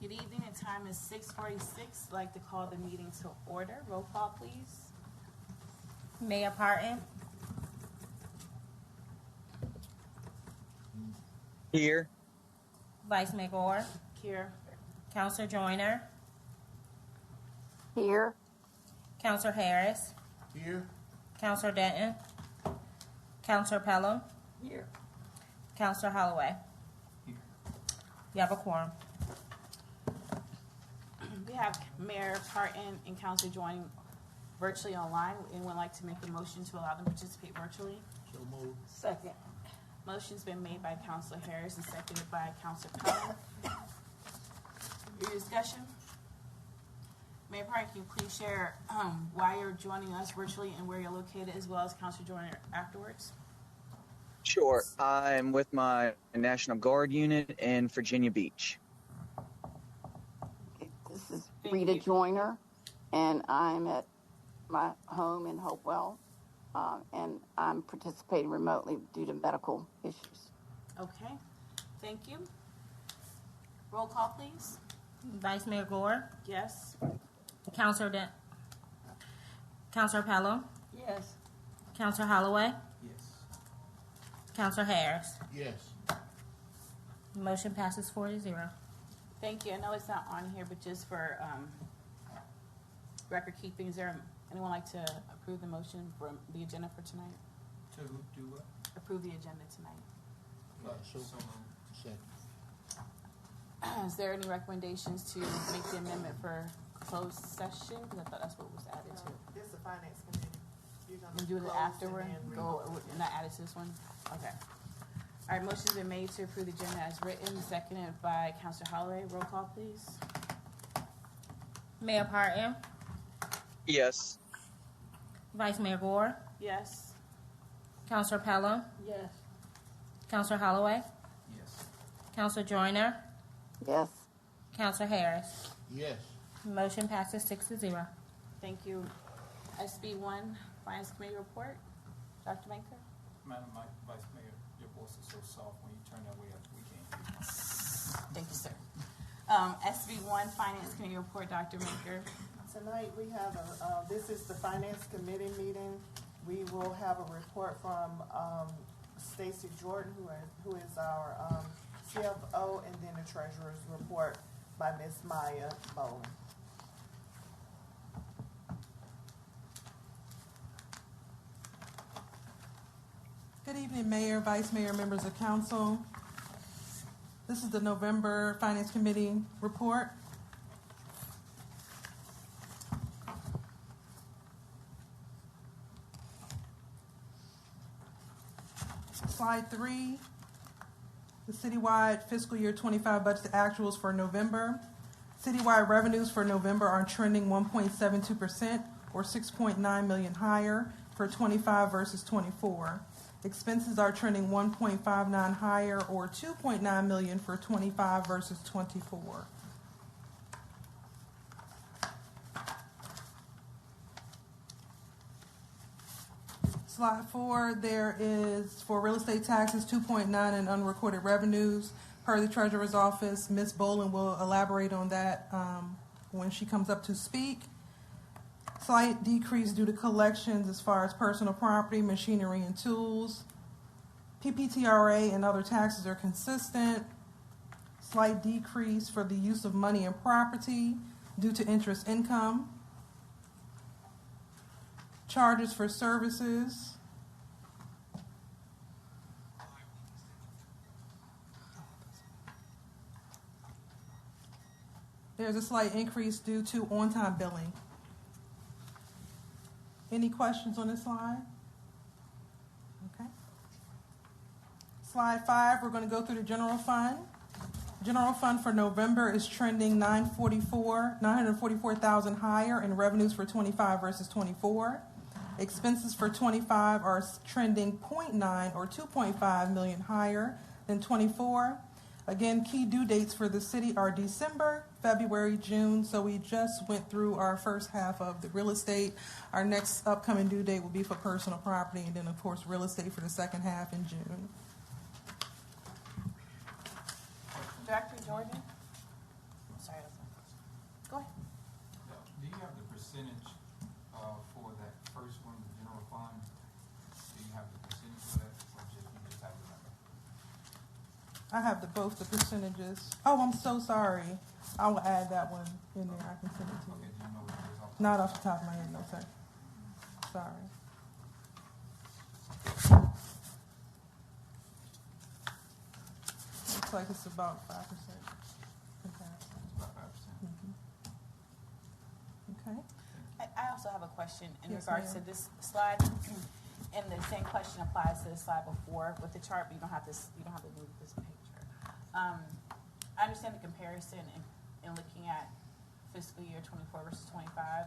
Good evening, the time is 6:46. I'd like to call the meeting to order. Roll call, please. Mayor Parton, Here. Vice Mayor Gore, Here. Councilor Joyner, Here. Councilor Harris, Here. Councilor Denton, Councilor Pelham, Here. Councilor Holloway. Here. You have a quorum. We have Mayor Parton and Councilor joining virtually online. Anyone like to make a motion to allow them to participate virtually? So moved. Second. Motion's been made by Councilor Harris and seconded by Councilor Pelham. Your discussion? Mayor Parton, can you please share why you're joining us virtually and where you're located, as well as Councilor Joyner afterwards? Sure. I'm with my National Guard unit in Virginia Beach. This is Thank Rita you. Joyner, and I'm at my home in Hopewell, and I'm participating remotely due to medical issues. Okay, thank you. Roll call, please. Vice Mayor Gore, Yes. Councilor Denton, Councilor Pelham, Yes. Councilor Holloway, Yes. Councilor Harris. Yes. Motion passes 4-0. Thank you. I know it's not on here, but just for record keeping, is there anyone like to approve the motion for the agenda for tonight? To do what? Approve the agenda tonight. So second. Is there any recommendations to make the amendment for closed session? Because I thought that's what was added to. This is the finance committee. You're gonna And do it close afterward? and then Go, not added to this one? Okay. All right, motion's been made to approve the agenda as written, seconded by Councilor Holloway. Roll call, please. Mayor Parton, Yes. Vice Mayor Gore, Yes. Councilor Pelham, Yes. Councilor Holloway, Yes. Councilor Joyner, Yes. Councilor Harris. Yes. Motion passes 6-0. Thank you. SB1, Finance Committee report. Dr. Maker? Madam Vice Mayor, your voice is so soft when you turn that way up, we can't hear you. Thank you, sir. SB1, Finance Committee report, Dr. Maker. Tonight, we have this is the finance committee meeting. We will have a report from, Stacy Jordan, who is our, CFO, and then the treasurer's report by Ms. Maya Bowen. Good evening, Mayor, Vice Mayor, members of council. This is the November Finance Committee report. Slide 3, the citywide fiscal year 25 budget actuals for November. Citywide revenues for November are trending 1.72% or 6.9 million higher for 25 versus 24. Expenses are trending 1.59 higher or 2.9 million for 25 versus 24. Slide 4, there is for real estate taxes 2.9 in unrecorded revenues. Per the treasurer's office, Ms. Bolin will elaborate on that when she comes up to speak. Slight decrease due to collections as far as personal property, machinery, and tools. PPTRA and other taxes are consistent. Slight decrease for the use of money and property due to interest income. Charges for services. There's a slight increase due to on-time billing. Any questions on this slide? Okay. Slide 5, we're going to go through the general fund. General fund for November is trending 944,000 higher in revenues for 25 versus 24. Expenses for 25 are trending 0.9 or 2.5 million higher than 24. Again, key due dates for the city are December, February, June. So we just went through our first half of the real estate. Our next upcoming due date will be for personal property, and then of course real estate for the second half in June. Director Jordan? Sorry, I have both the percentages. Oh, I'm so sorry. I will add that one in there. I can send it to Okay, you. do you know what it is off? Not off the top of my head, no, sir. Sorry. Looks like it's about 5%. Comparison. About 5%. Okay. I also have a question in Yes, regards to ma'am. this slide. And the same question applies to the slide before with the chart, but you don't have to move this picture. I understand the comparison in looking at fiscal year 24 versus 25.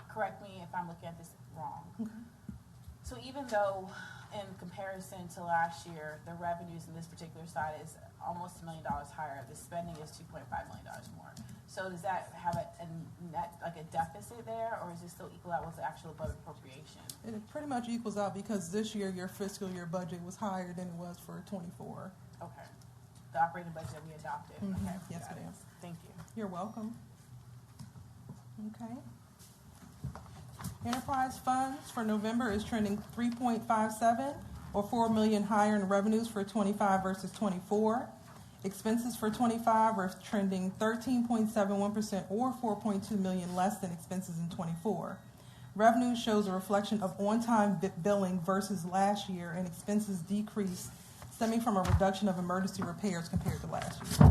Correct me if I'm looking at this wrong. Okay. So even though in comparison to last year, the revenues in this particular side is almost $1 million higher, the spending is $2.5 million more. So does that have a net, like a deficit there, or is it still equal out with the actual above appropriation? It pretty much equals out because this year your fiscal year budget was higher than it was for 24. Okay. The operating budget that we adopted. Mhm. Okay. Yes, got it. ma'am. Thank you. You're welcome. Okay. Enterprise funds for November is trending 3.57 or $4 million higher in revenues for 25 versus 24. Expenses for 25 are trending 13.71% or $4.2 million less than expenses in 24. Revenue shows a reflection of on-time billing versus last year, and expenses decreased stemming from a reduction of emergency repairs compared to last year.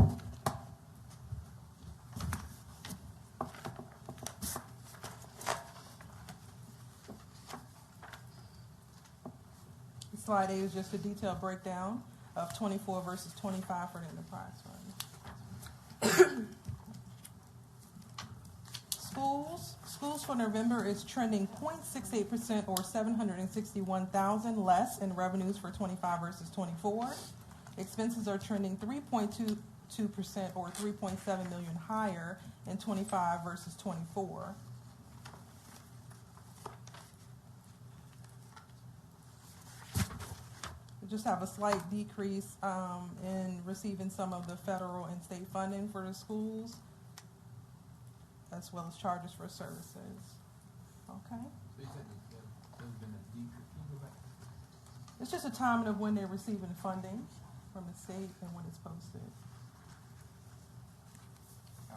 Slide 8 is just a detailed breakdown of 24 versus 25 for the enterprise fund. Schools for November is trending 0.68% or $761,000 less in revenues for 25 versus 24. Expenses are trending 3.22% or $3.7 million higher in 25 versus 24. We just have a slight decrease in receiving some of the federal and state funding for the schools, as well as charges for services. Okay? So you said that there's been a decrease. Can you go back? It's just a timing of when they're receiving funding from the state and when it's posted.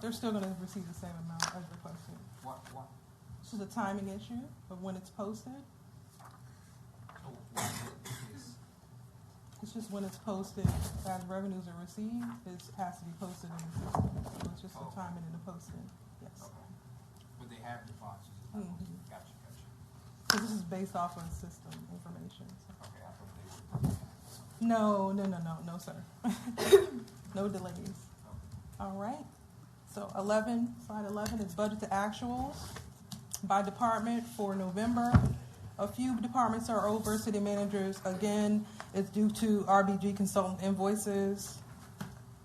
They're still going to receive the same amount as requested. What? It's just a timing issue of when it's posted. So what is It's just when it's posted, as revenues are received, it has to be posted in the system. So it's just the Okay. timing and the posting. Yes. okay? But they have the funds. Mhm. Gotcha. Because this is based off of system information. So. Okay, I thought they were. No, sir. No delays. All right. So slide 11 is budget to actuals by department for November. A few departments are over. City managers, again, it's due to RBG consultant invoices.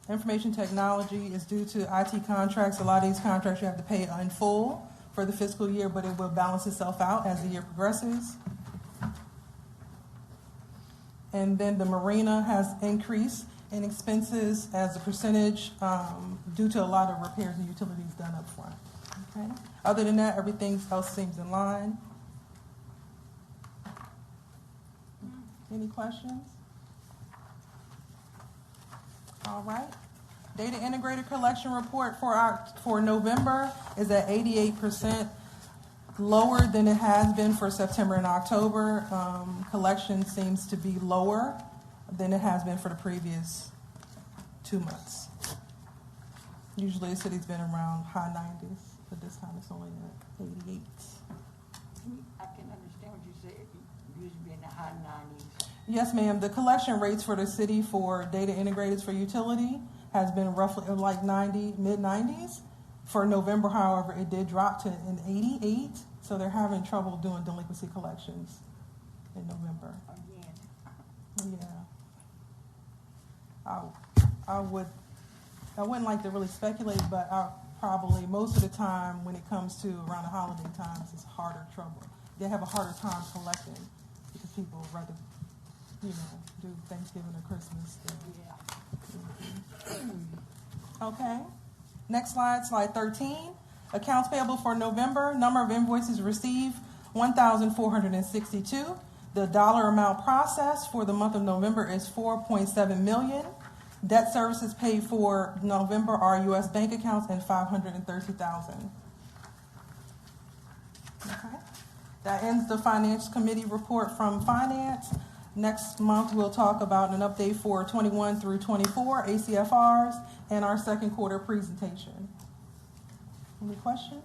Information technology is due to IT contracts. A lot of these contracts you have to pay in full for the fiscal year, but it will balance itself out as the year progresses. And then the marina has increased in expenses as a percentage due to a lot of repairs and utilities done up front. Okay. Other than that, everything else seems in line. Any questions? All right. Data integrated collection report for November is at 88%, lower than it has been for September and October. Collection seems to be lower than it has been for the previous 2 months. Usually the city's been around high 90s, but this time it's only at 88. I can understand what you said. You usually be in the high 90s. Yes, ma'am. The collection rates for the city for data integrateds for utility has been roughly like 90, mid-90s. For November, however, it did drop to an 88, so they're having trouble doing delinquency collections in November. Again. Yeah. I wouldn't like to really speculate, but probably most of the time when it comes to around the holiday times, it's harder trouble. They have a harder time collecting because people would rather, do Thanksgiving or Christmas. Yeah. Okay. Next slide, slide 13. Accounts payable for November. Number of invoices received, 1,462. The dollar amount processed for the month of November is $4.7 million. Debt services paid for November are U.S. bank accounts and $530,000. Okay. That ends the Finance Committee report from Finance. Next month, we'll talk about an update for 21 through 24 ACFRs and our second quarter presentation. Any questions?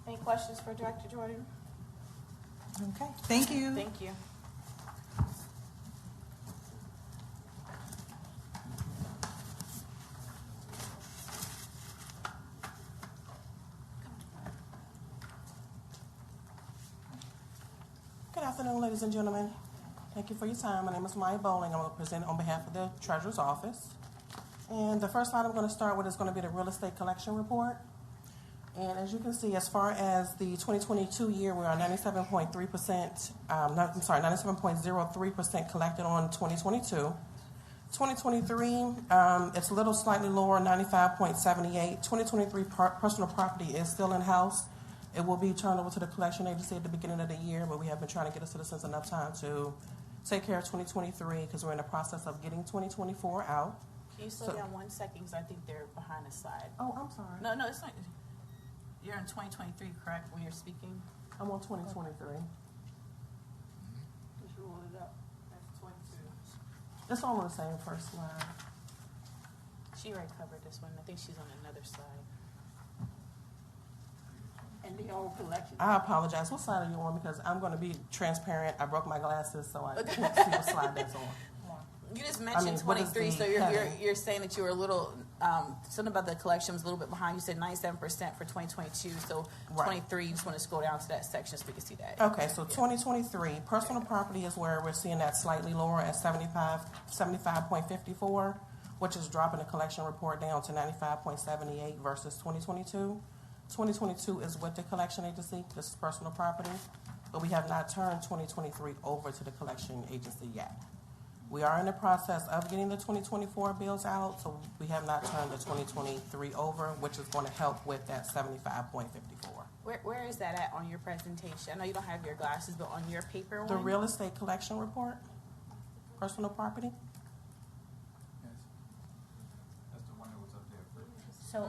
Any questions for Director Jordan? Okay, thank you. Thank you. Good afternoon, ladies and gentlemen. Thank you for your time. My name is Maya Bowling. I'm going to present on behalf of the Treasurer's Office. And the first slide I'm going to start with is going to be the real estate collection report. And as you can see, as far as the 2022 year, we're on 97.3%, 97.03% collected on 2022. 2023, it's a little slightly lower, 95.78. 2023 personal property is still in-house. It will be turned over to the collection agency at the beginning of the year, but we have been trying to get the citizens enough time to take care of 2023 because we're in the process of getting 2024 out. Can you slow down 1 second, because I think they're behind the slide. Oh, I'm sorry. No, it's not. You're in 2023, correct, when you're speaking? I'm on 2023. Just roll it up. That's 22. It's all on the same first slide. She already covered this one. I think she's on another slide. And the old collection. I apologize. What slide are you on? Because I'm going to be transparent. I broke my glasses, so I can't see what slide that's on. You just mentioned what is 23, the so heading? you're saying that you were a little, something about the collection was a little bit behind. You said 97% for 2022, so Right. 23, you just want to scroll down to that section so we can see that. Okay, so 2023, personal property is where we're seeing that slightly lower at 75.54, which is dropping the collection report down to 95.78 versus 2022. 2022 is with the collection agency. This is personal property, but we have not turned 2023 over to the collection agency yet. We are in the process of getting the 2024 bills out, so we have not turned the 2023 over, which is going to help with that 75.54. Where is that at on your presentation? I know you don't have your glasses, but on your paper one? The real estate collection report, personal property. Yes. That's the one that was up there. So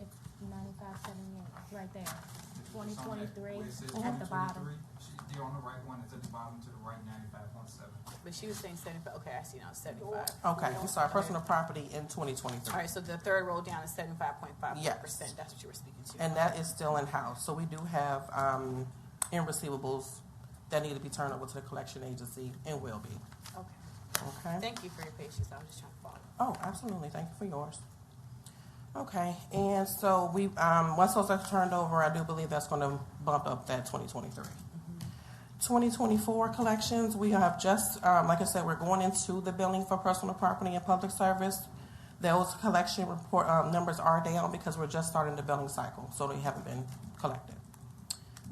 it's 9578, right there. It's on that- 2023 where it says at the bottom. 2023. They're on the right one. It's at the bottom to the right, 95.7. But she was saying 75. Okay, I see now, 75. Okay, I'm sorry, personal property in 2023. All right, so the third row down is 75.54%. Yes. That's what you were speaking to. And that is still in-house. So we do have in receivables that need to be turned over to the collection agency and will be. Okay. Okay? Thank you for your patience. I was just trying to follow. Oh, absolutely. Thank you for yours. Okay, and so we once those are turned over, I do believe that's going to bump up that 2023. 2024 collections, we have just, like I said, we're going into the billing for personal property and public service. Those collection report numbers are down because we're just starting the billing cycle, so they haven't been collected.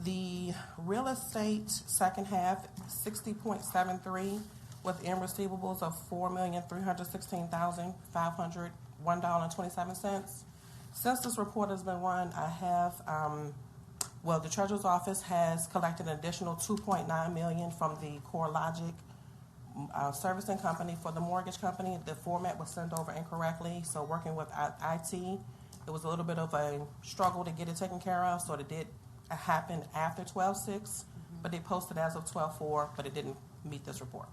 The real estate second half, 60.73, with end receivables of $4,316,501.27. Since this report has been run, I have, the Treasurer's Office has collected an additional $2.9 million from the CoreLogic servicing company for the mortgage company. The format was sent over incorrectly, so working with IT, it was a little bit of a struggle to get it taken care of, so it did happen after 12/6, but they posted as of 12/4, but it didn't meet this report.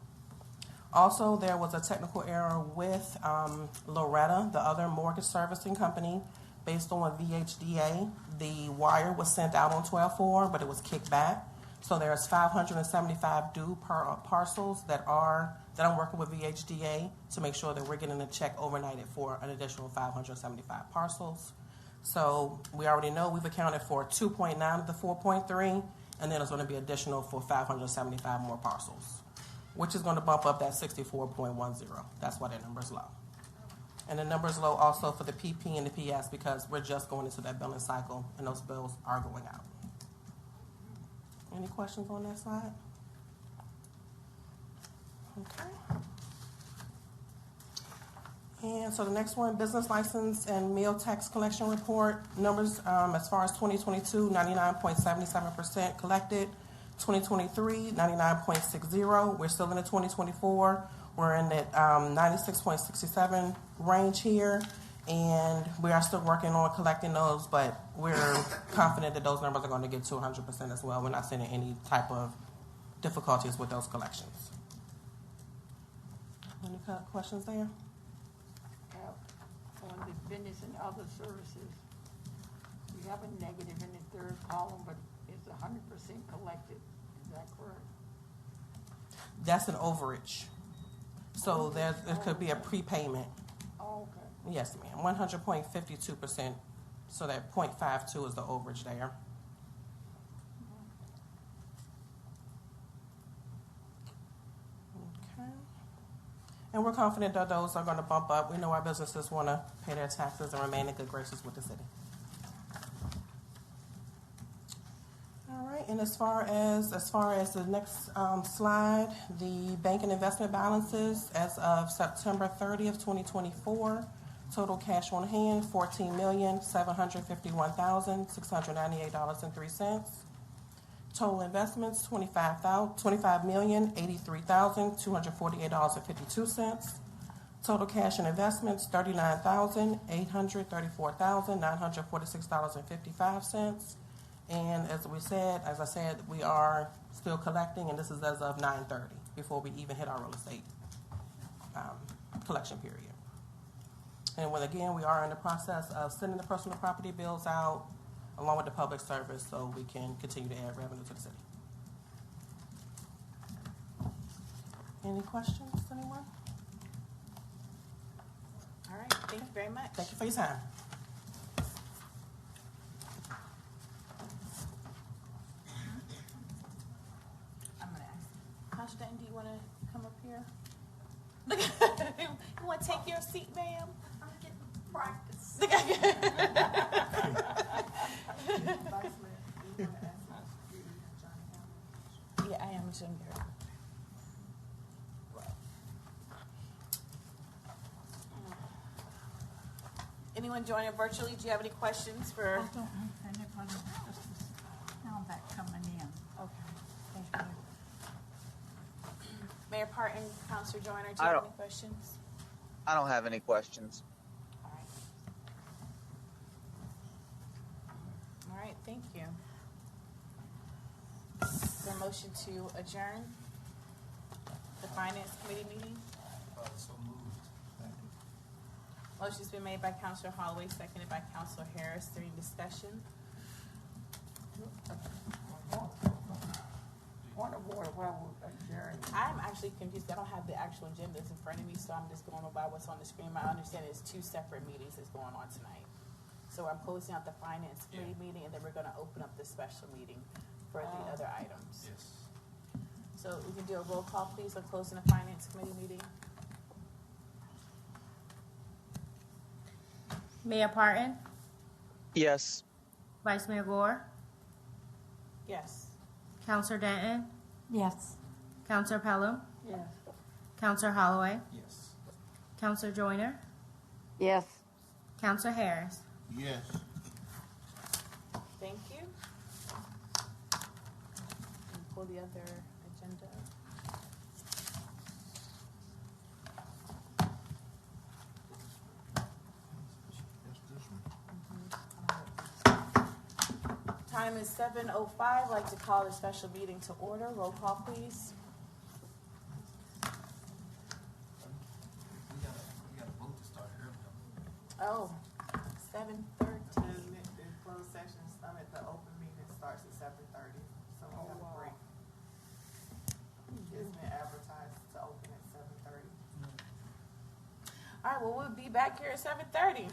Also, there was a technical error with Loretta, the other mortgage servicing company, based on VHDA. The wire was sent out on 12/4, but it was kicked back. So there's 575 due parcels that I'm working with VHDA to make sure that we're getting a check overnighted for an additional 575 parcels. So we already know we've accounted for 2.9 of the 4.3, and then there's going to be additional for 575 more parcels, which is going to bump up that 64.10. That's why that number is low. And the number is low also for the PP and the PS because we're just going into that billing cycle, and those bills are going out. Any questions on that slide? Okay. And so the next one, business license and meal tax collection report. Numbers as far as 2022, 99.77% collected. 2023, 99.60. We're still in the 2024. We're in that 96.67 range here, and we are still working on collecting those, but we're confident that those numbers are going to get to 100% as well. We're not seeing any type of difficulties with those collections. Any questions there? On the business and other services, you have a negative in the third column, but it's 100% collected. Is that correct? That's an overage. So there could be a prepayment. Oh, okay. Yes, ma'am. 100.52%. So that 0.52 is the overage there. Okay. And we're confident that those are going to bump up. We know our businesses want to pay their taxes and remain in good graces with the city. All right, and as far as the next slide, the bank and investment balances as of September 30th, 2024, total cash on hand, $14,751,698.03. Total investments, $25,083,248.52. Total cash and investments, $39,834,946.55. And as I said, we are still collecting, and this is as of 9:30, before we even hit our real estate collection period. And again, we are in the process of sending the personal property bills out along with the public service so we can continue to add revenue to the city. Any questions, anyone? All right, thank you very much. Thank you for your time. I'm gonna ask, Counselor Denton, do you wanna come up here? Look, you wanna take your seat, ma'am? I'm getting practice. Vice Mayor, do you want to ask Johnny Hamlin? Yeah, I am Junior. Anyone joining virtually, do you have any questions for? I never found that coming in. Okay, thank you. Mayor Parton, Counselor Joyner, do you I have don't- any questions? I don't have any questions. All right. All right, thank you. Is there a motion to adjourn the Finance Committee meeting? So moved. Motion's been made by Counselor Holloway, seconded by Counselor Harris. During discussion, Point of order, why we're adjourned. I'm actually confused. I don't have the actual agendas in front of me, so I'm just going by what's on the screen. My understanding is two separate meetings that's going on tonight. So I'm closing out the Finance Committee meeting, and then we're gonna open up the special meeting for the other items. Yes. So we can do a roll call, please, on closing the Finance Committee meeting. Mayor Parton, Yes. Vice Mayor Gore, Yes. Counselor Denton, Yes. Counselor Pelham, Yes. Counselor Holloway, Yes. Counselor Joyner, Yes. Counselor Harris. Yes. Thank you. And pull the other agenda. Time is 7:05. I'd like to call the special meeting to order. Roll call, please. We gotta vote to start early. Oh, 7:13. The closed session, the open meeting starts at 7:30, so we have a break. It's been advertised to open at 7:30. All right, well, we'll be back here at 7:30.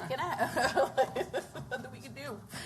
Can I? What we can do?